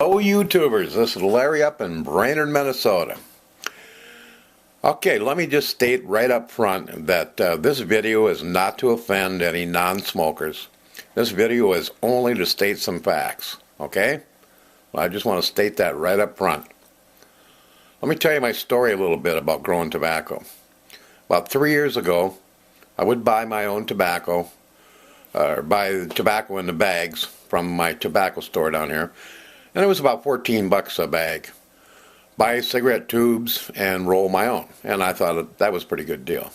Hello YouTubers, this is Larry up in Brainerd, Minnesota. Okay, let me just state right up front that this video is not to offend any non-smokers. This video is only to state some facts, okay? I just want to state that right up front. Let me tell you my story a little bit about growing tobacco. About 3 years ago, I would buy my own tobacco, or buy tobacco in the bags from my tobacco store down here, and it was about 14 bucks a bag. Buy cigarette tubes and roll my own, and I thought that was a pretty good deal.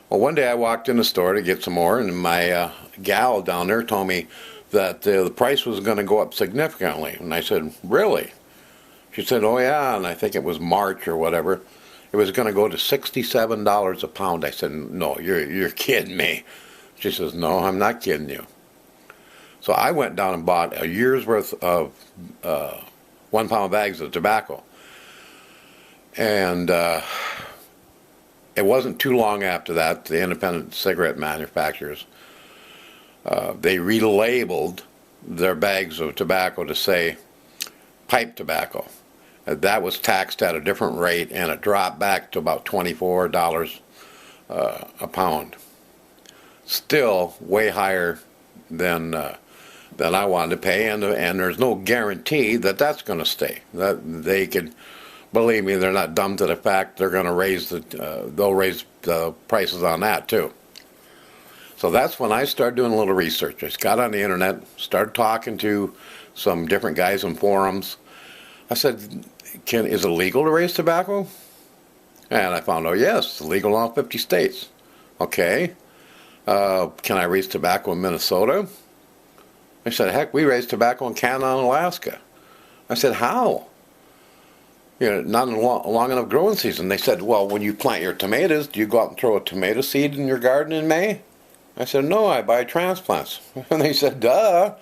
Well, one day I walked in the store to get some more, and my gal down there told me that the price was going to go up significantly, and I said, really? She said, oh yeah, and I think it was March or whatever. It was going to go to $67 a pound. I said, no, you're kidding me. She says, no, I'm not kidding you. So I went down and bought a year's worth of 1 pound bags of tobacco. And it wasn't too long after that, the independent cigarette manufacturers, they relabeled their bags of tobacco to say pipe tobacco. That was taxed at a different rate, and it dropped back to about $24 a pound. Still way higher than I wanted to pay, and there's no guarantee that that's going to stay. That they could, believe me, they're not dumb to the fact they're going to raise they'll raise the prices on that too. So that's when I started doing a little research. I just got on the internet, started talking to some different guys in forums. I said, is it legal to raise tobacco? And I found out, yes, it's legal in all 50 states. Okay. Can I raise tobacco in Minnesota? I said, heck, we raise tobacco in Canada and Alaska. I said, how? Not in a long enough growing season. They said, well, when you plant your tomatoes, do you go out and throw a tomato seed in your garden in May? I said, no, I buy transplants. And they said, duh.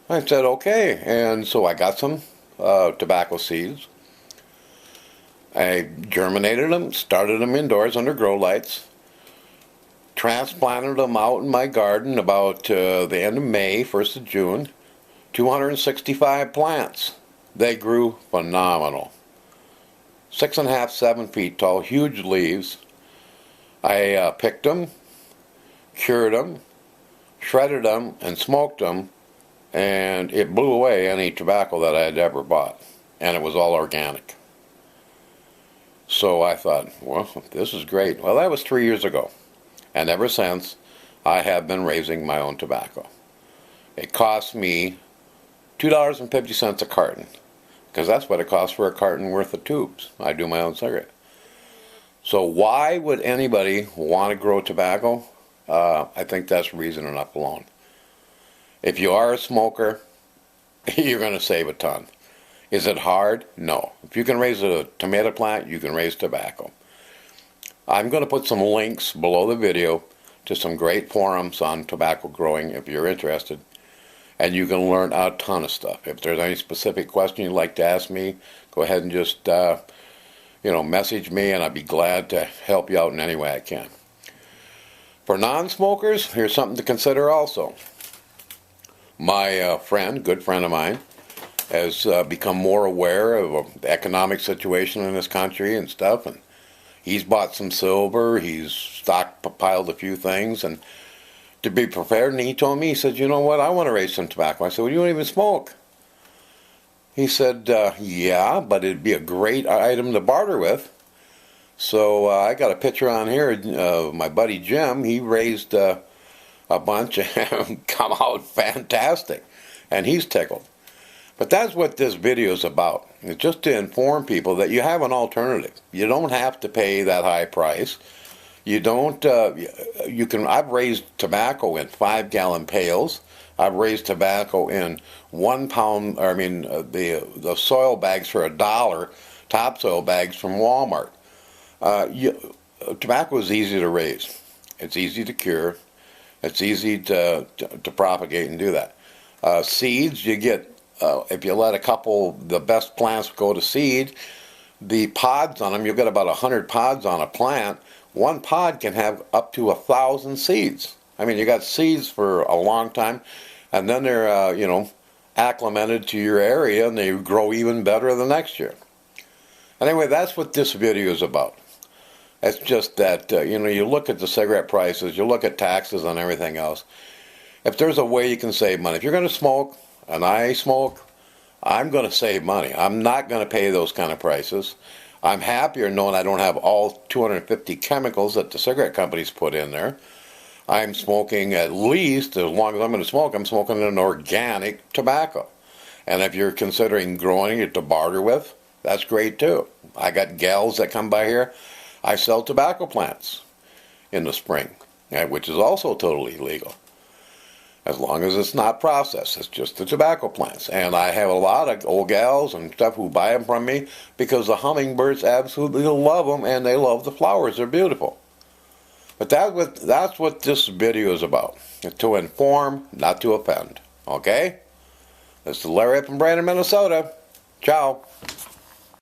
I said, okay. And so I got some tobacco seeds. I germinated them, started them indoors under grow lights, transplanted them out in my garden about the end of May, 1st of June, 265 plants. They grew phenomenal. 6.5, 7 feet tall, huge leaves. I picked them, cured them, shredded them, and smoked them, and it blew away any tobacco that I had ever bought, and it was all organic. So I thought, well, this is great. Well, that was 3 years ago. And ever since, I have been raising my own tobacco. It costs me $2.50 a carton, because that's what it costs for a carton worth of tubes. I do my own cigarette. So why would anybody want to grow tobacco? I think that's reason enough alone. If you are a smoker, you're going to save a ton. Is it hard? No. If you can raise a tomato plant, you can raise tobacco. I'm going to put some links below the video to some great forums on tobacco growing if you're interested. And you can learn a ton of stuff. If there's any specific question you'd like to ask me, go ahead and just message me, and I'd be glad to help you out in any way I can. For non-smokers, here's something to consider also. My good friend of mine, has become more aware of the economic situation in this country and stuff, and he's bought some silver, he's stockpiled a few things, and to be prepared, and he told me, he said, you know what, I want to raise some tobacco. I said, well, you don't even smoke. He said, yeah, but it'd be a great item to barter with. So I got a picture on here of my buddy Jim. He raised a bunch and come out fantastic, and he's tickled. But that's what this video is about. It's just to inform people that you have an alternative. You don't have to pay that high price. You don't. I've raised tobacco in 5-gallon pails. I've raised tobacco in 1 pound. The soil bags for $1, topsoil bags from Walmart. Tobacco is easy to raise. It's easy to cure. It's easy to propagate and do that. Seeds you get. If you let a couple, the best plants go to seed, the pods on them, you'll get about 100 pods on a plant. One pod can have up to 1,000 seeds. I mean, you got seeds for a long time, and then they're, acclimated to your area and they grow even better the next year. Anyway, that's what this video is about. It's just that, you look at the cigarette prices, you look at taxes and everything else. If there's a way you can save money, if you're going to smoke, and I smoke, I'm going to save money. I'm not going to pay those kind of prices. I'm happier knowing I don't have all 250 chemicals that the cigarette companies put in there. I'm smoking at least, as long as I'm going to smoke, I'm smoking an organic tobacco. And if you're considering growing it to barter with, that's great too. I got gals that come by here. I sell tobacco plants in the spring, which is also totally legal. As long as it's not processed, it's just the tobacco plants. And I have a lot of old gals and stuff who buy them from me because the hummingbirds absolutely love them and they love the flowers. They're beautiful. But that's what this video is about. It's to inform, not to offend. Okay? This is Larry from Brandon, Minnesota. Ciao.